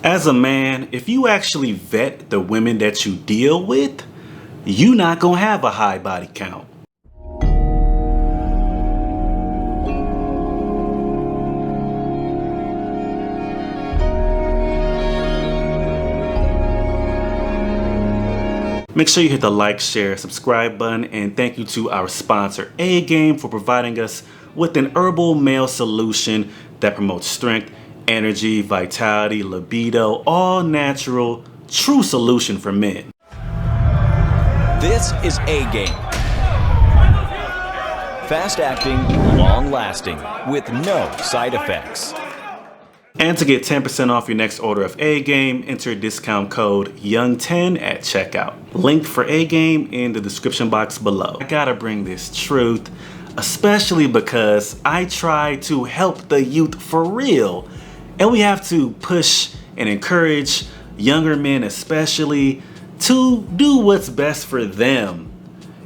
As a man, if you actually vet the women that you deal with, you're not gonna have a high body count. Make sure you hit the like, share, subscribe button, and thank you to our sponsor, A-Game, for providing us with an herbal male solution that promotes strength, energy, vitality, libido, all natural, true solution for men. This is A-Game. Fast acting, long lasting, with no side effects. And to get 10% off your next order of A-Game, enter discount code YOUNG10 at checkout. Link for A-Game in the description box below. I gotta bring this truth, especially because I try to help the youth for real. And we have to push and encourage younger men especially to do what's best for them.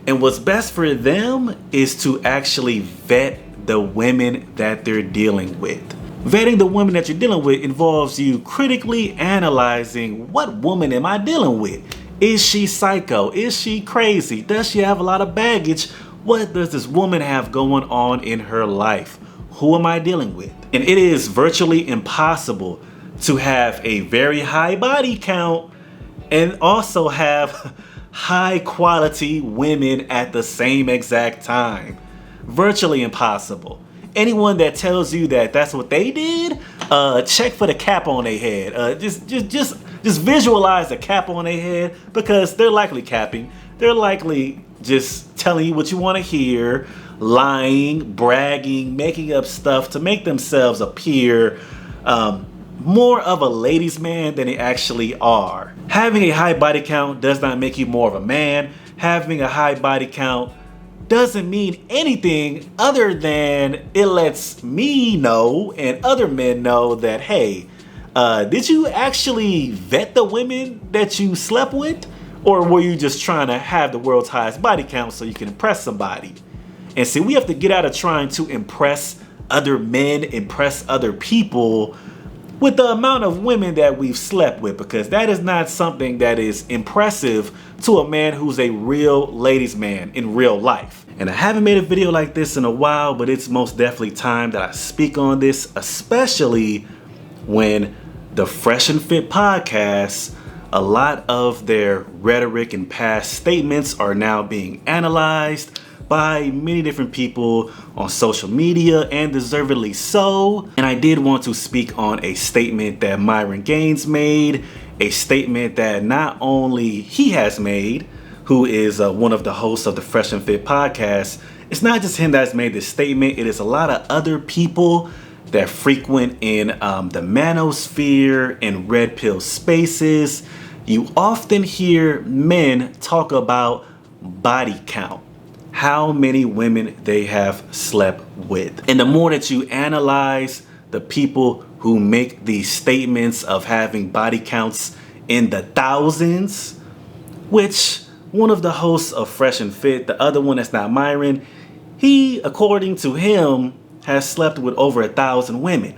And what's best for them is to actually vet the women that they're dealing with. Vetting the women that you're dealing with involves you critically analyzing, what woman am I dealing with? Is she psycho? Is she crazy? Does she have a lot of baggage? What does this woman have going on in her life? Who am I dealing with? And it is virtually impossible to have a very high body count and also have high quality women at the same exact time. Virtually impossible. Anyone that tells you that that's what they did, check for the cap on their head. Just visualize the cap on their head, because they're likely capping. They're likely just telling you what you want to hear, lying, bragging, making up stuff to make themselves appear more of a ladies' man than they actually are. Having a high body count does not make you more of a man. Having a high body count doesn't mean anything other than it lets me know and other men know that, hey, did you actually vet the women that you slept with? Or were you just trying to have the world's highest body count so you can impress somebody? And see, we have to get out of trying to impress other men, impress other people with the amount of women that we've slept with, because that is not something that is impressive to a man who's a real ladies' man in real life. And I haven't made a video like this in a while, but it's most definitely time that I speak on this, especially when the Fresh and Fit podcast, a lot of their rhetoric and past statements are now being analyzed by many different people on social media, and deservedly so. And I did want to speak on a statement that Myron Gaines made, a statement that not only he has made, who is one of the hosts of the Fresh and Fit podcast. It's not just him that's made this statement, it is a lot of other people that frequent in the manosphere and red pill spaces. You often hear men talk about body count, how many women they have slept with. And the more that you analyze the people who make these statements of having body counts in the thousands, which one of the hosts of Fresh and Fit, the other one that's not Myron, he, according to him, has slept with over 1,000 women.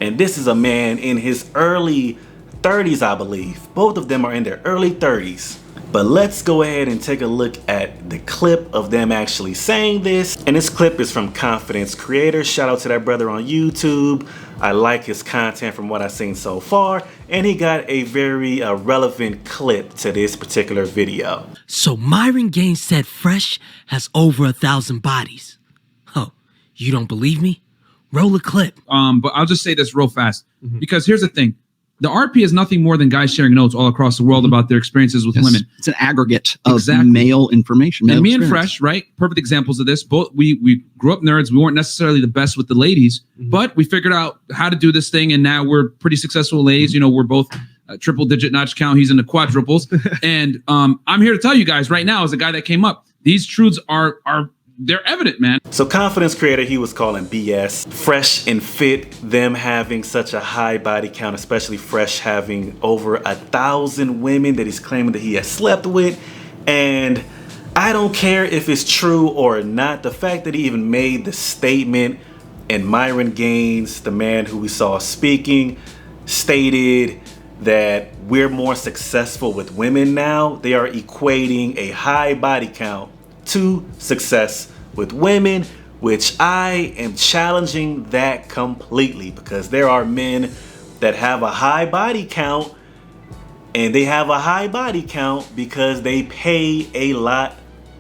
And this is a man in his early 30s, I believe. Both of them are in their early 30s. But let's go ahead and take a look at the clip of them actually saying this. And this clip is from Confidence Creator. Shout out to that brother on YouTube. I like his content from what I've seen so far. And he got a very relevant clip to this particular video. So Myron Gaines said Fresh has over 1,000 bodies. Oh, you don't believe me? Roll a clip. But I'll just say this real fast, because here's the thing. The RP is nothing more than guys sharing notes all across the world about their experiences with women. It's an aggregate of male information. Male and me experience. and Fresh, right? Perfect examples of this. Both we grew up nerds. We weren't necessarily the best with the ladies, but we figured out how to do this thing, and now we're pretty successful ladies. You know, we're both triple digit notch count. He's in the quadruples, and I'm here to tell you guys right now, as a guy that came up, these truths are they're evident, man. So Confidence Creator, he was calling BS. Fresh and Fit, them having such a high body count, especially Fresh having over 1,000 women that he's claiming that he has slept with. And I don't care if it's true or not. The fact that he even made the statement, and Myron Gaines, the man who we saw speaking, stated that we're more successful with women now, they are equating a high body count to success with women, which I am challenging that completely, because there are men that have a high body count, and they have a high body count because they pay a lot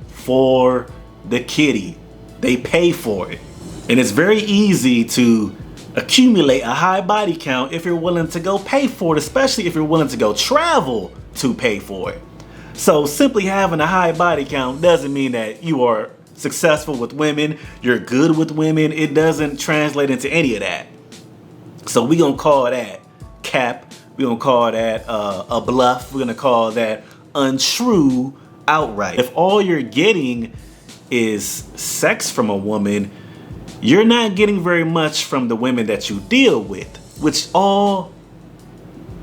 for the kitty. They pay for it. And it's very easy to accumulate a high body count if you're willing to go pay for it, especially if you're willing to go travel to pay for it. So simply having a high body count doesn't mean that you are successful with women, you're good with women. It doesn't translate into any of that. So we're gonna call that cap. We're gonna call that a bluff. We're gonna call that untrue outright. If all you're getting is sex from a woman, you're not getting very much from the women that you deal with, which all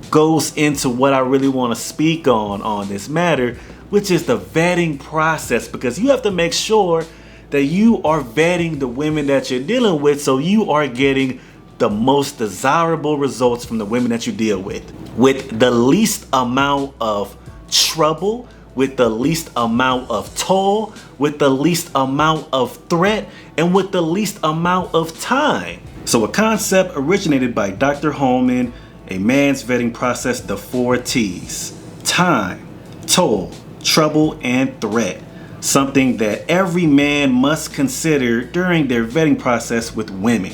goes into what I really want to speak on this matter, which is the vetting process, because you have to make sure that you are vetting the women that you're dealing with so you are getting the most desirable results from the women that you deal with the least amount of trouble, with the least amount of toil, with the least amount of threat, and with the least amount of time. So a concept originated by Dr. Holman, a man's vetting process, the 4 T's: time, toil, trouble, and threat. Something that every man must consider during their vetting process with women.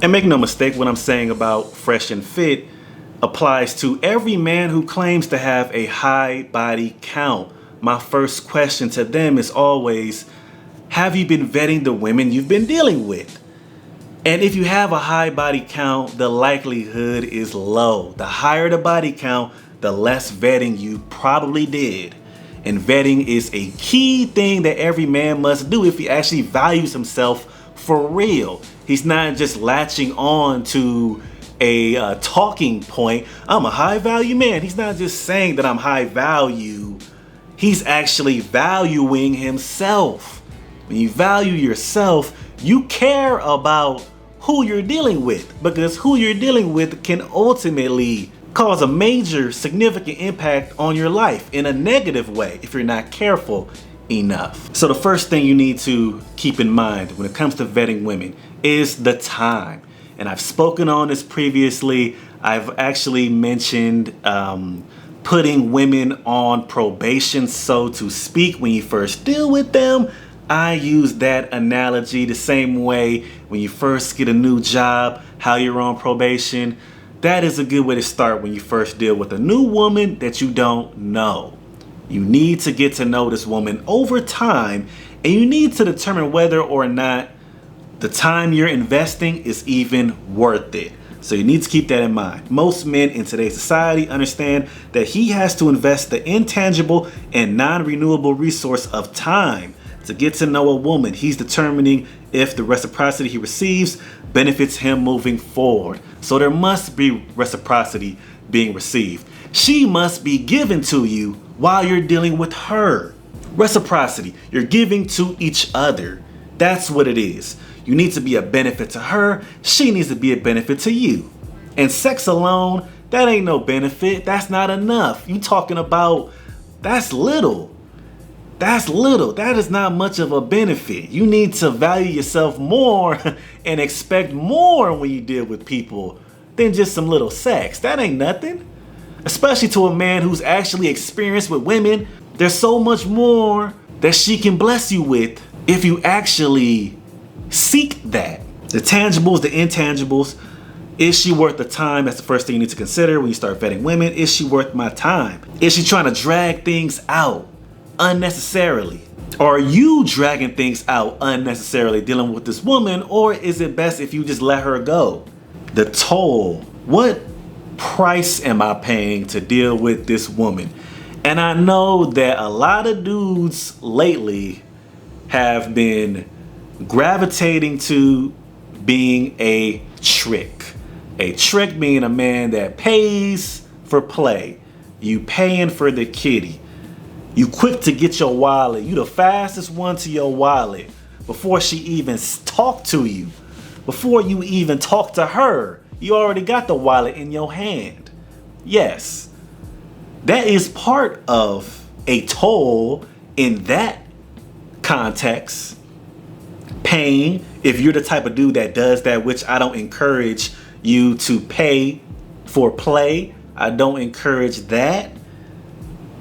And make no mistake, what I'm saying about fresh and fit applies to every man who claims to have a high body count. My first question to them is always, have you been vetting the women you've been dealing with? And if you have a high body count, the likelihood is low. The higher the body count, the less vetting you probably did. And vetting is a key thing that every man must do if he actually values himself for real. He's not just latching on to a talking point. I'm a high value man. He's not just saying that I'm high value. He's actually valuing himself. When you value yourself, you care about who you're dealing with, because who you're dealing with can ultimately cause a major significant impact on your life in a negative way if you're not careful enough. So the first thing you need to keep in mind when it comes to vetting women is the time. And I've spoken on this previously. I've actually mentioned putting women on probation, so to speak, when you first deal with them. I use that analogy the same way when you first get a new job, how you're on probation. That is a good way to start when you first deal with a new woman that you don't know. You need to get to know this woman over time, and you need to determine whether or not the time you're investing is even worth it. So you need to keep that in mind. Most men in today's society understand that he has to invest the intangible and non-renewable resource of time to get to know a woman. He's determining if the reciprocity he receives benefits him moving forward. So there must be reciprocity being received. She must be given to you while you're dealing with her. Reciprocity, you're giving to each other. That's what it is. You need to be a benefit to her. She needs to be a benefit to you. And sex alone, that ain't no benefit. That's not enough. You talking about, that's little. That's little. That is not much of a benefit. You need to value yourself more and expect more when you deal with people than just some little sex. That ain't nothing. Especially to a man who's actually experienced with women. There's so much more that she can bless you with if you actually seek that. The tangibles, the intangibles. Is she worth the time? That's the first thing you need to consider when you start vetting women. Is she worth my time? Is she trying to drag things out unnecessarily? Or are you dragging things out unnecessarily dealing with this woman? Or is it best if you just let her go? The toll. What price am I paying to deal with this woman? And I know that a lot of dudes lately have been gravitating to being a trick. A trick being a man that pays for play. You paying for the kitty. You quick to get your wallet. You the fastest one to your wallet before she even talk to you. Before you even talk to her, you already got the wallet in your hand. Yes, that is part of a toll in that context. Paying, if you're the type of dude that does that, which I don't encourage you to pay for play. I don't encourage that.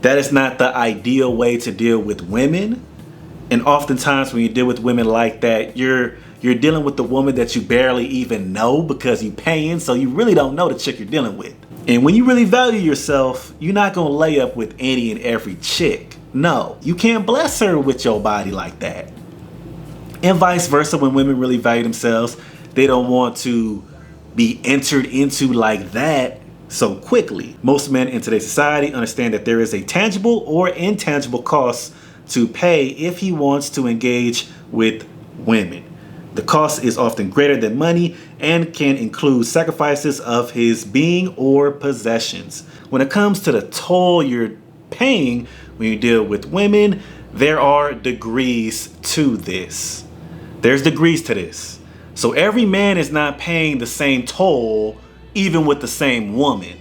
That is not the ideal way to deal with women. And oftentimes when you deal with women like that, you're dealing with the woman that you barely even know because you're paying, so you really don't know the chick you're dealing with. And when you really value yourself, you're not gonna lay up with any and every chick. No, you can't bless her with your body like that. And vice versa, when women really value themselves, they don't want to be entered into like that so quickly. Most men in today's society understand that there is a tangible or intangible cost to pay if he wants to engage with women. The cost is often greater than money and can include sacrifices of his being or possessions. When it comes to the toll you're paying when you deal with women, there are degrees to this. There's degrees to this. So every man is not paying the same toll, even with the same woman.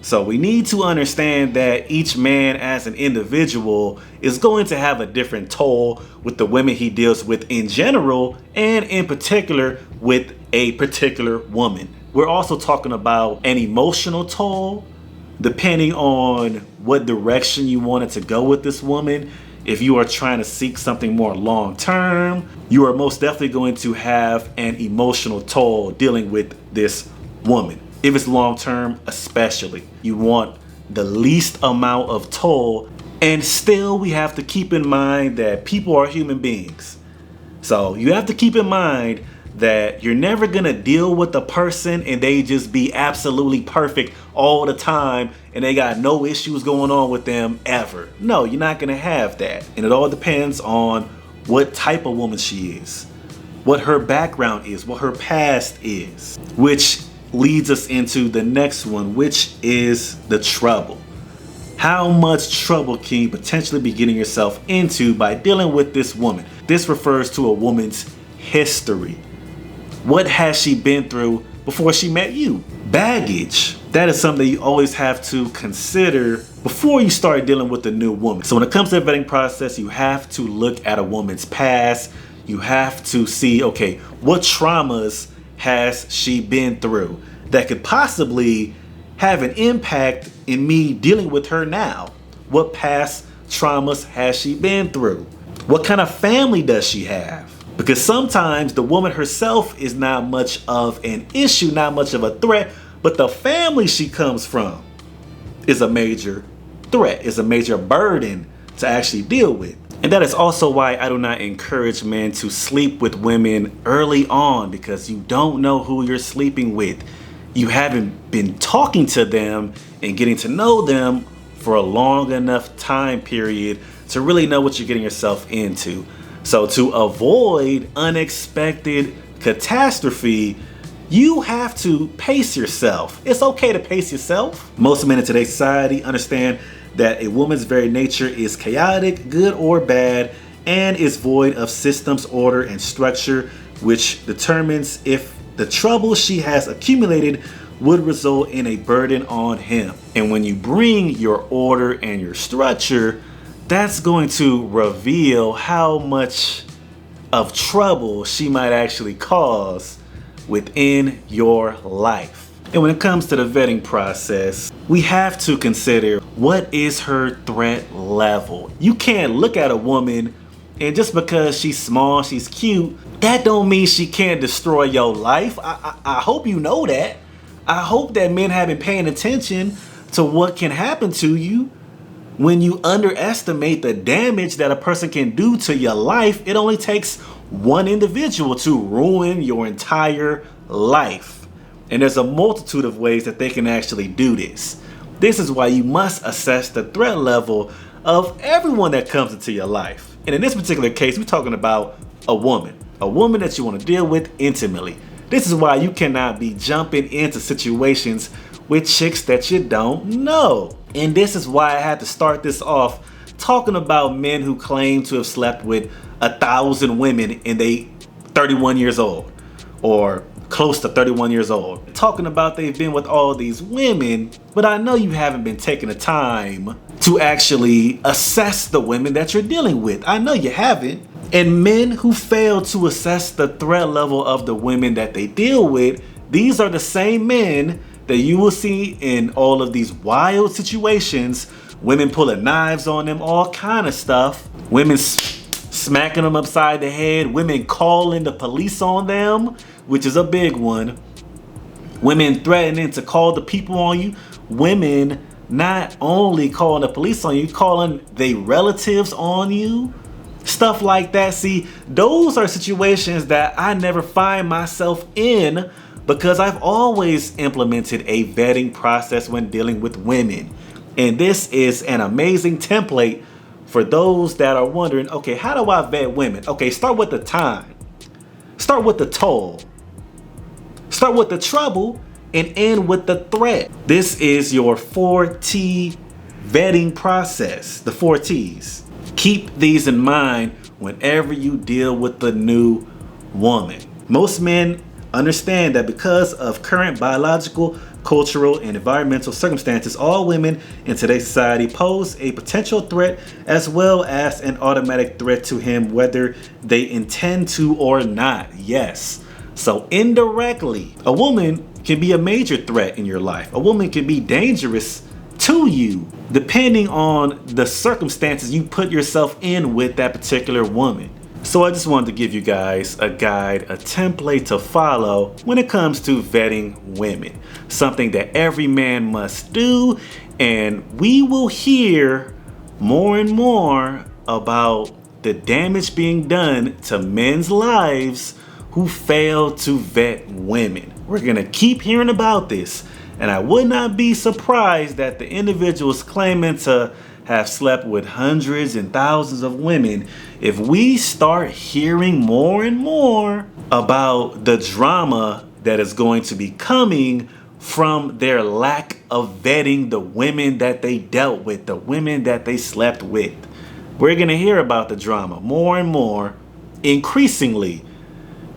So we need to understand that each man as an individual is going to have a different toll with the women he deals with in general, and in particular with a particular woman. We're also talking about an emotional toll, depending on what direction you wanted to go with this woman. If you are trying to seek something more long term, you are most definitely going to have an emotional toll dealing with this woman. If it's long term, especially, you want the least amount of toll. And still, we have to keep in mind that people are human beings. So you have to keep in mind that you're never gonna deal with a person and they just be absolutely perfect all the time and they got no issues going on with them ever. No, you're not gonna have that. And it all depends on what type of woman she is, what her background is, what her past is, which leads us into the next one, which is the trouble. How much trouble can you potentially be getting yourself into by dealing with this woman? This refers to a woman's history. What has she been through before she met you? Baggage. That is something you always have to consider before you start dealing with a new woman. So when it comes to the vetting process, you have to look at a woman's past. You have to see, okay, what traumas has she been through that could possibly have an impact in me dealing with her now? What past traumas has she been through? What kind of family does she have? Because sometimes the woman herself is not much of an issue, not much of a threat, but the family she comes from is a major threat, is a major burden to actually deal with. And that is also why I do not encourage men to sleep with women early on, because you don't know who you're sleeping with. You haven't been talking to them and getting to know them for a long enough time period to really know what you're getting yourself into. So to avoid unexpected catastrophe, you have to pace yourself. It's okay to pace yourself. Most men in today's society understand that a woman's very nature is chaotic, good or bad, and is void of systems, order, and structure, which determines if the trouble she has accumulated would result in a burden on him. And when you bring your order and your structure, that's going to reveal how much of trouble she might actually cause within your life. And when it comes to the vetting process, we have to consider, what is her threat level? You can't look at a woman and just because she's small, she's cute, that don't mean she can't destroy your life. I hope you know that. I hope that men have been paying attention to what can happen to you. When you underestimate the damage that a person can do to your life, it only takes one individual to ruin your entire life. And there's a multitude of ways that they can actually do this. This is why you must assess the threat level of everyone that comes into your life. And in this particular case, we're talking about a woman that you want to deal with intimately. This is why you cannot be jumping into situations with chicks that you don't know. And this is why I had to start this off talking about men who claim to have slept with 1,000 women and they 31 years old, or close to 31 years old, talking about they've been with all these women, but I know you haven't been taking the time to actually assess the women that you're dealing with. I know you haven't. And men who fail to assess the threat level of the women that they deal with, these are the same men that you will see in all of these wild situations. Women pulling knives on them, all kind of stuff. Women smacking them upside the head. Women calling the police on them, which is a big one. Women threatening to call the people on you. Women not only calling the police on you, calling their relatives on you. Stuff like that. See, those are situations that I never find myself in because I've always implemented a vetting process when dealing with women. And this is an amazing template for those that are wondering, okay, how do I vet women? Okay, start with the time. Start with the toll. Start with the trouble and end with the threat. This is your 4T vetting process, the 4 T's. Keep these in mind whenever you deal with the new woman. Most men understand that because of current biological, cultural, and environmental circumstances, all women in today's society pose a potential threat as well as an automatic threat to him, whether they intend to or not. Yes. So indirectly, a woman can be a major threat in your life. A woman can be dangerous to you depending on the circumstances you put yourself in with that particular woman. So I just wanted to give you guys a guide, a template to follow when it comes to vetting women. Something that every man must do, and we will hear more and more about the damage being done to men's lives who fail to vet women. We're gonna keep hearing about this, and I would not be surprised that the individuals claiming to have slept with hundreds and thousands of women, if we start hearing more and more about the drama that is going to be coming from their lack of vetting the women that they dealt with, the women that they slept with. We're gonna hear about the drama more and more, increasingly,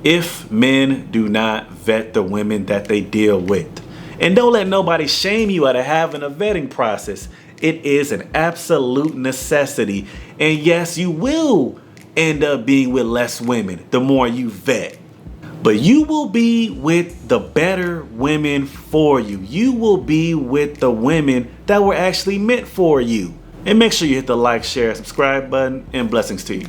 if men do not vet the women that they deal with. And don't let nobody shame you out of having a vetting process. It is an absolute necessity. And yes, you will end up being with less women the more you vet. But you will be with the better women for you. You will be with the women that were actually meant for you. And make sure you hit the like, share, subscribe button, and blessings to you.